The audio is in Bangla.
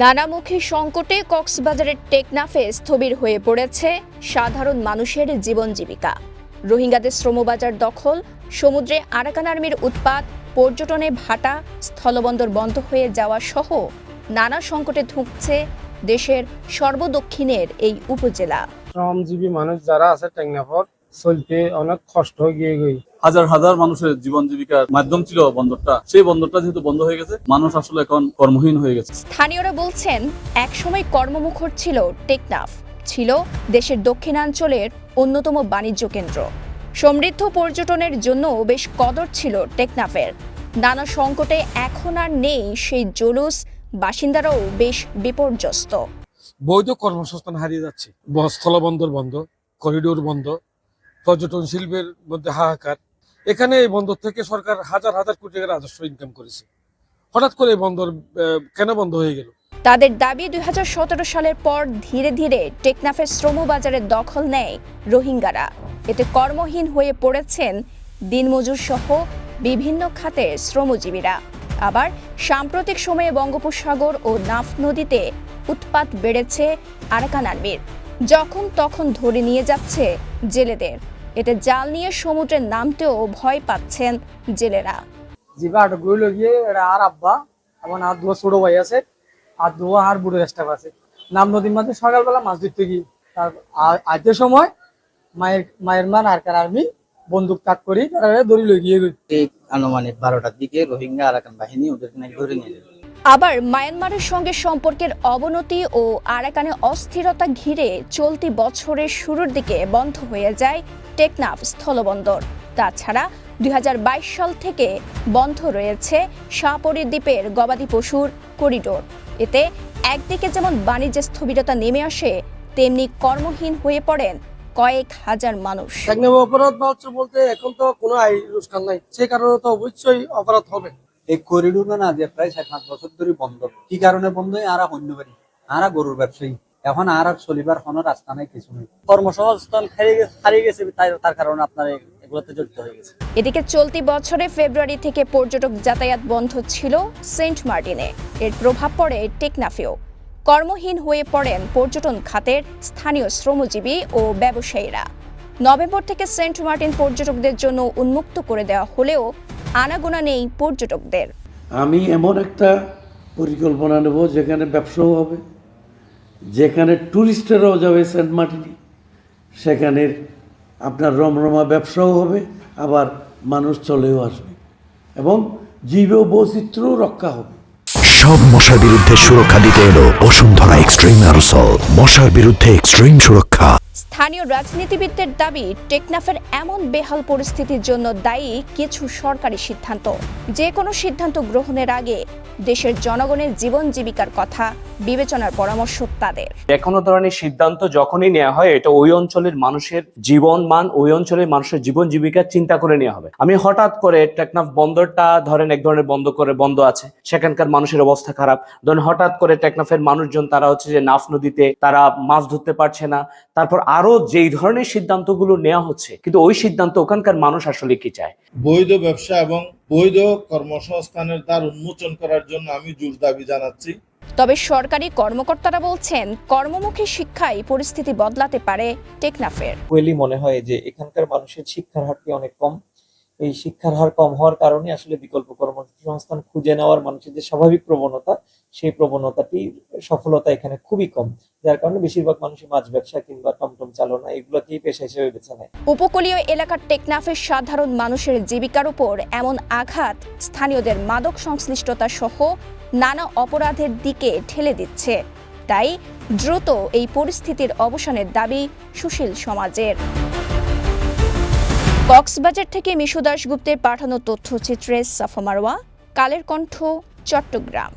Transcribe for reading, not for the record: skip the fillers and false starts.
নানামুখী সংকটে কক্সবাজারের টেকনাফে স্থবির হয়ে পড়েছে সাধারণ মানুষের জীবন জীবিকা। রোহিঙ্গাদের শ্রমবাজার দখল, সমুদ্রে আরাকান আর্মির উৎপাত, পর্যটনে ভাটা, স্থলবন্দর বন্ধ হয়ে যাওয়া সহ নানা সংকটে ধুঁকছে দেশের সর্বদক্ষিণের এই উপজেলা। শ্রমজীবী মানুষ যারা আছে টেকনাফর চলতে অনেক কষ্ট হয়ে গিয়ে হাজার হাজার মানুষের জীবন জীবিকার মাধ্যম ছিল বন্দরটা। সেই বন্দরটা যেহেতু বন্ধ হয়ে গেছে, মানুষ আসলে এখন কর্মহীন হয়ে গেছে। স্থানীয়রা বলছেন, একসময় কর্মমুখর ছিল টেকনাফ, ছিল দেশের দক্ষিণাঞ্চলের অন্যতম বাণিজ্য কেন্দ্র। সমৃদ্ধ পর্যটনের জন্য বেশ কদর ছিল টেকনাফের। নানা সংকটে এখন আর নেই সেই জলুস, বাসিন্দারাও বেশ বিপর্যস্ত। বৈধ কর্মসংস্থান হারিয়ে যাচ্ছে। স্থলবন্দর বন্ধ, করিডোর বন্ধ, পর্যটন শিল্পের মধ্যে হাহাকার। এখানে এই বন্দর থেকে সরকার হাজার হাজার কোটি টাকা রাজস্ব ইনকাম করেছে। হঠাৎ করে এই বন্দর কেন বন্ধ হয়ে গেল? তাদের দাবি, 2017 সালের পর ধীরে ধীরে টেকনাফের শ্রমবাজারের দখল নেয় রোহিঙ্গারা। এতে কর্মহীন হয়ে পড়েছেন দিনমজুর সহ বিভিন্ন খাতের শ্রমজীবীরা। আবার সাম্প্রতিক সময়ে বঙ্গোপসাগর ও নাফ নদীতে উৎপাত বেড়েছে আরাকান আর্মির, যখন তখন ধরে নিয়ে যাচ্ছে জেলেদের। এতে জাল নিয়ে সমুদ্রে নামতেও ভয় পাচ্ছেন জেলেরা। জিবা আটকগুলো লগিয়ে আর আব্বা এবং আর দুয়া ছোট ভাই আছে, আর দুয়া আর বুড়ো স্টাফ আছে। নাম নদীর মাঝে সকালবেলা মাছ ধরতে গিয়ে আজকের সময় মায়ের মান আরাকান আর্মি বন্দুক তাক করি তারা দড়ি লগিয়ে ঠিক আনুমানিক 12টার দিকে রোহিঙ্গা আরাকান বাহিনী ওদেরকে ধরে নিয়ে যাবে। আবার মায়ানমারের সঙ্গে সম্পর্কের অবনতি ও আরাকানে অস্থিরতা ঘিরে চলতি বছরের শুরুর দিকে বন্ধ হয়ে যায় টেকনাফ স্থলবন্দর। তাছাড়া 2022 সাল থেকে বন্ধ রয়েছে শাহপরী দ্বীপের গবাদি পশুর করিডোর। এতে একদিকে যেমন বাণিজ্যের স্থবিরতা নেমে আসে, তেমনি কর্মহীন হয়ে পড়েন কয়েক হাজার মানুষ। অপরাধ বলতে এখন তো কোনো আইন অনুষ্ঠান নাই, সে কারণে তো অবশ্যই অপরাধ হবে। এই করিডোর না যে প্রায় 7-8 বছর ধরে বন্ধ। কি কারণে বন্ধ? আরা হন্য পারি, আরা গরুর ব্যবসায়ী, এখন আর চলিবার কোনো রাস্তা নাই, কিছু নেই। কর্মসংস্থান হারিয়ে গেছে, তার কারণে আপনার এগুলোতে জড়িত হয়ে গেছে। এদিকে চলতি বছরে ফেব্রুয়ারি থেকে পর্যটক যাতায়াত বন্ধ ছিল সেন্ট মার্টিনে। এর প্রভাব পড়ে টেকনাফেও। কর্মহীন হয়ে পড়েন পর্যটন খাতের স্থানীয় শ্রমজীবী ও ব্যবসায়ীরা। নভেম্বর থেকে সেন্ট মার্টিন পর্যটকদের জন্য উন্মুক্ত করে দেওয়া হলেও আনাগোনা নেই পর্যটকদের। আমি এমন একটা পরিকল্পনা নেব যেখানে ব্যবসাও হবে, যেখানে টুরিস্টেরাও যাবে সেন্ট মার্টিনে, সেখানে আপনার রমরমা ব্যবসাও হবে, আবার মানুষ চলেও আসবে এবং জীব বৈচিত্র্য রক্ষা হবে। সব মশার বিরুদ্ধে সুরক্ষা দিতে এলো বসুন্ধরা এক্সট্রিম অ্যারোসল, মশার বিরুদ্ধে এক্সট্রিম সুরক্ষা। স্থানীয় রাজনীতিবিদদের দাবি, টেকনাফের এমন বেহাল পরিস্থিতির জন্য দায়ী কিছু সরকারি সিদ্ধান্ত। যে কোনো সিদ্ধান্ত গ্রহণের আগে দেশের জনগণের জীবন জীবিকার কথা বিবেচনার পরামর্শ তাদের। কোনো ধরনের সিদ্ধান্ত যখনই নেওয়া হয়, এটা ওই অঞ্চলের মানুষের জীবন মান, ওই অঞ্চলের মানুষের জীবন জীবিকা চিন্তা করে নেওয়া হবে। আমি হঠাৎ করে টেকনাফ বন্দরটা ধরেন এক ধরনের বন্ধ আছে, সেখানকার মানুষের অবস্থা খারাপ। ধরেন হঠাৎ করে টেকনাফের মানুষজন তারা হচ্ছে যে নাফ নদীতে তারা মাছ ধরতে পারছে না। তারপর আরো যেই ধরনের সিদ্ধান্তগুলো নেওয়া হচ্ছে, কিন্তু ওই সিদ্ধান্ত ওখানকার মানুষ আসলে কি চায়? বৈধ ব্যবসা এবং বৈধ কর্মসংস্থানের দ্বার উন্মোচন করার জন্য আমি জোর দাবি জানাচ্ছি। তবে সরকারি কর্মকর্তারা বলছেন, কর্মমুখী শিক্ষায় পরিস্থিতি বদলাতে পারে টেকনাফের। মনে হয় যে এখানকার মানুষের শিক্ষার হারটি অনেক কম। এই শিক্ষার হার কম হওয়ার কারণে আসলে বিকল্প কর্মসংস্থান খুঁজে নেওয়ার মানুষের যে স্বাভাবিক প্রবণতা, সেই প্রবণতাটি সফলতা এখানে খুবই কম, যার কারণে বেশিরভাগ মানুষই মাছ ব্যবসা কিংবা টমটম চালনা এগুলোকেই পেশা হিসেবে বেছে নেয়। উপকূলীয় এলাকার টেকনাফের সাধারণ মানুষের জীবিকার উপর এমন আঘাত স্থানীয়দের মাদক সংশ্লিষ্টতা সহ নানা অপরাধের দিকে ঠেলে দিচ্ছে। তাই দ্রুত এই পরিস্থিতির অবসানের দাবি সুশীল সমাজের। কক্সবাজার থেকে মিশু দাশগুপ্তের পাঠানো তথ্যচিত্রে সাফা মারওয়া, কালের কণ্ঠ, চট্টগ্রাম।